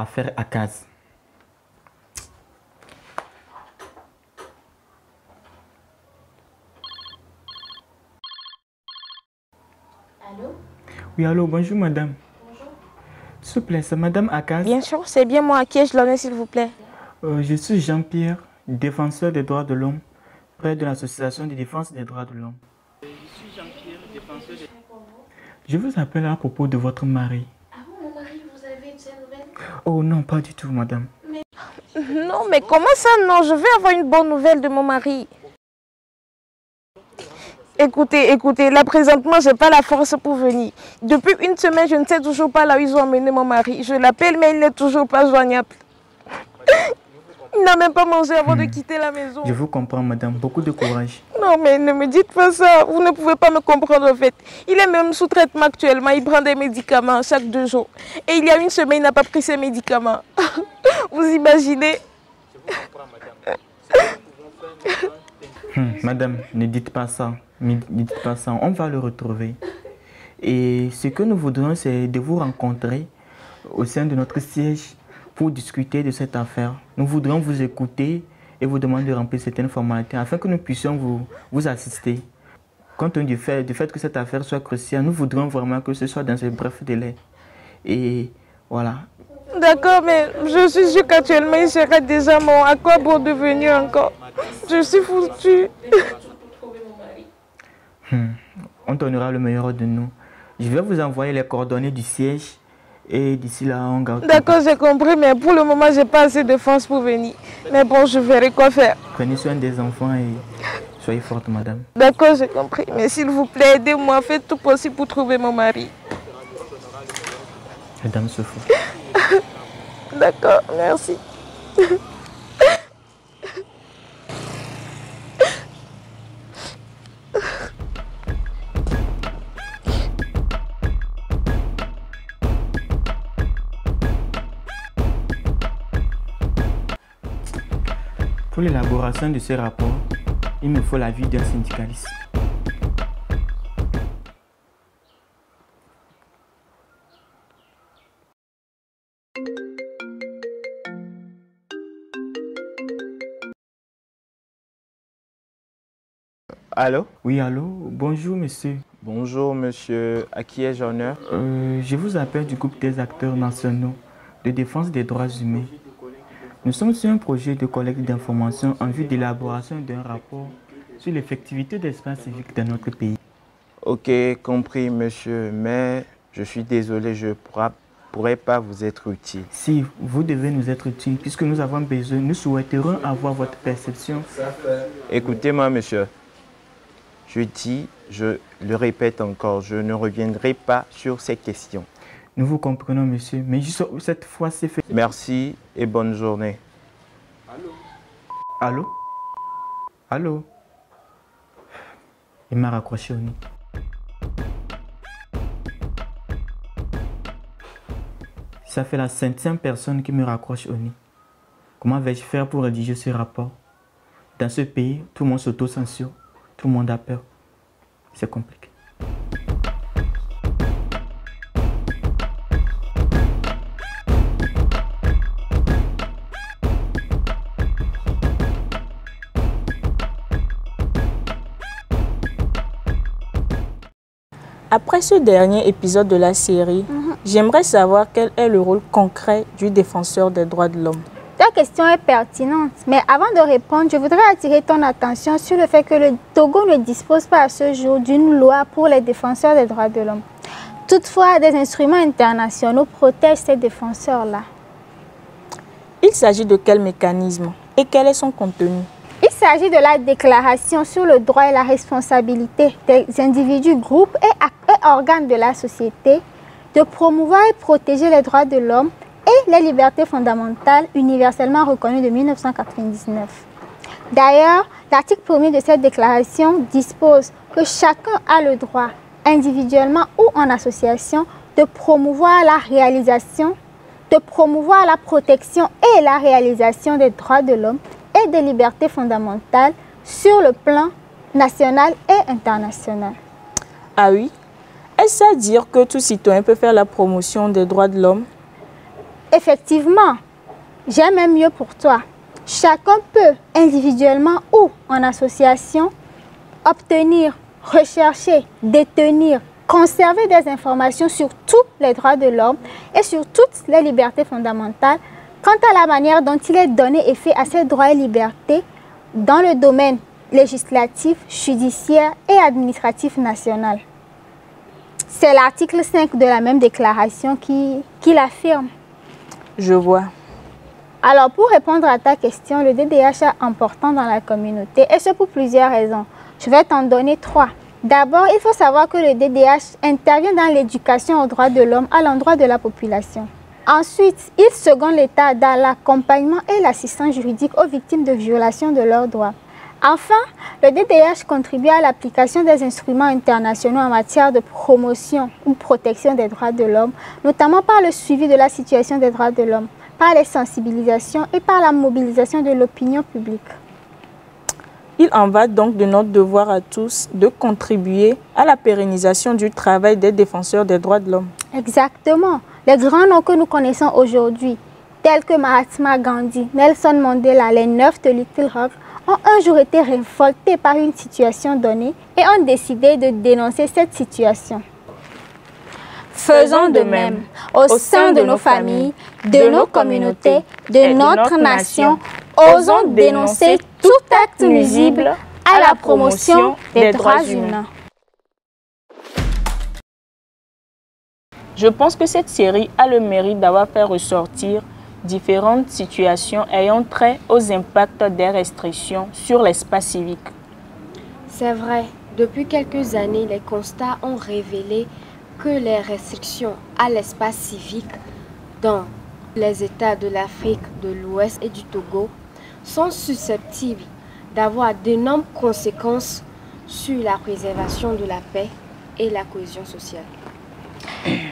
affaire Akaz. Allô? Oui, allô, bonjour madame. Bonjour. S'il vous plaît, c'est madame Akaz. Bien sûr, c'est bien moi. À qui ai-je l'honneur, s'il vous plaît? Je suis Jean-Pierre, défenseur des droits de l'homme, près de l'Association de défense des droits de l'homme. Je suis Jean-Pierre, défenseur des... Je vous appelle à propos de votre mari. Ah bon, mon mari, vous avez de ces nouvelles? Oh non, pas du tout, madame. Non, mais comment ça, non? Je vais avoir une bonne nouvelle de mon mari. Écoutez, là présentement, je n'ai pas la force pour venir. Depuis une semaine, je ne sais toujours pas là où ils ont emmené mon mari. Je l'appelle, mais il n'est toujours pas joignable. Il n'a même pas mangé avant de quitter la maison. Je vous comprends, madame. Beaucoup de courage. Non, mais ne me dites pas ça. Vous ne pouvez pas me comprendre, en fait. Il est même sous traitement actuellement. Il prend des médicaments chaque 2 jours. Et il y a une semaine, il n'a pas pris ses médicaments. Vous imaginez? Madame, ne dites pas ça. Ne dites pas ça. On va le retrouver. Et ce que nous voudrions, c'est de vous rencontrer au sein de notre siège pour discuter de cette affaire. Nous voudrions vous écouter et vous demander de remplir certaines formalités afin que nous puissions vous assister. Compte tenu du fait que cette affaire soit cruciale, nous voudrions vraiment que ce soit dans ce bref délai. Et voilà. D'accord, mais je suis sûre qu'actuellement il serait déjà mort. À quoi bon devenir encore? Je suis foutue. On donnera le meilleur de nous. Je vais vous envoyer les coordonnées du siège et d'ici là, on garde. D'accord, j'ai compris, mais pour le moment, j'ai pas assez de force pour venir. Mais bon, je verrai quoi faire. Prenez soin des enfants et soyez forte, madame. D'accord, j'ai compris. Mais s'il vous plaît, aidez-moi, faites tout possible pour trouver mon mari. Madame Sophie. D'accord, merci. Pour l'élaboration de ce rapport, il me faut l'avis d'un syndicaliste. Allô? Oui, allô? Bonjour, monsieur. Bonjour, monsieur. À qui ai-je l'honneur? Je vous appelle du groupe des acteurs nationaux de défense des droits humains. Nous sommes sur un projet de collecte d'informations en vue d'élaboration d'un rapport sur l'effectivité des espaces civiques dans notre pays. Ok, compris, monsieur, mais je suis désolé, je ne pourrais pas vous être utile. Si, vous devez nous être utile, puisque nous avons besoin, nous souhaiterons avoir votre perception. Écoutez-moi, monsieur. Je le répète encore, je ne reviendrai pas sur ces questions. Nous vous comprenons, monsieur, mais juste cette fois, c'est fait. Merci et bonne journée. Allô? Allô? Allô? Il m'a raccroché au nez. Ça fait la 5e personne qui me raccroche au nez. Comment vais-je faire pour rédiger ce rapport? Dans ce pays, tout le monde s'auto-censure. Tout le monde a peur. C'est compliqué. Après ce dernier épisode de la série, j'aimerais savoir quel est le rôle concret du défenseur des droits de l'homme. Ta question est pertinente, mais avant de répondre, je voudrais attirer ton attention sur le fait que le Togo ne dispose pas à ce jour d'une loi pour les défenseurs des droits de l'homme. Toutefois, des instruments internationaux protègent ces défenseurs-là. Il s'agit de quel mécanisme et quel est son contenu? Il s'agit de la déclaration sur le droit et la responsabilité des individus, groupes et organes de la société de promouvoir et protéger les droits de l'homme et les libertés fondamentales universellement reconnues de 1999. D'ailleurs, l'article 1er de cette déclaration dispose que chacun a le droit, individuellement ou en association, de promouvoir la réalisation, de promouvoir la protection et la réalisation des droits de l'homme et des libertés fondamentales sur le plan national et international. Ah oui? Est-ce à dire que tout citoyen peut faire la promotion des droits de l'homme? Effectivement, j'ai même mieux pour toi. Chacun peut, individuellement ou en association, obtenir, rechercher, détenir, conserver des informations sur tous les droits de l'homme et sur toutes les libertés fondamentales quant à la manière dont il est donné effet à ces droits et libertés dans le domaine législatif, judiciaire et administratif national. C'est l'article 5 de la même déclaration qui l'affirme. Je vois. Alors, pour répondre à ta question, le DDH est important dans la communauté et ce pour plusieurs raisons. Je vais t'en donner 3. D'abord, il faut savoir que le DDH intervient dans l'éducation aux droits de l'homme à l'endroit de la population. Ensuite, il seconde l'État dans l'accompagnement et l'assistance juridique aux victimes de violations de leurs droits. Enfin, le DDH contribue à l'application des instruments internationaux en matière de promotion ou protection des droits de l'homme, notamment par le suivi de la situation des droits de l'homme, par les sensibilisations et par la mobilisation de l'opinion publique. Il en va donc de notre devoir à tous de contribuer à la pérennisation du travail des défenseurs des droits de l'homme. Exactement. Les grands noms que nous connaissons aujourd'hui, tels que Mahatma Gandhi, Nelson Mandela, les 9 de Little Rock, ont un jour été révoltés par une situation donnée et ont décidé de dénoncer cette situation. Faisons de même au sein de nos familles, de nos communautés, de notre nation. Osons dénoncer tout acte nuisible à la promotion des droits humains. Je pense que cette série a le mérite d'avoir fait ressortir différentes situations ayant trait aux impacts des restrictions sur l'espace civique. C'est vrai, depuis quelques années, les constats ont révélé que les restrictions à l'espace civique dans les États de l'Afrique de l'Ouest et du Togo sont susceptibles d'avoir d'énormes conséquences sur la préservation de la paix et la cohésion sociale.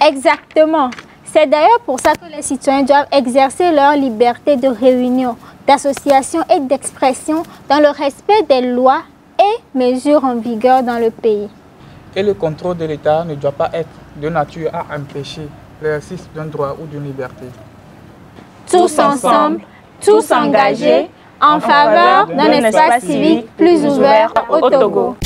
Exactement. C'est d'ailleurs pour ça que les citoyens doivent exercer leur liberté de réunion, d'association et d'expression dans le respect des lois et mesures en vigueur dans le pays. Et le contrôle de l'État ne doit pas être de nature à empêcher l'exercice d'un droit ou d'une liberté. Tous ensemble, tous engagés en faveur d'un espace civique plus ouvert au Togo.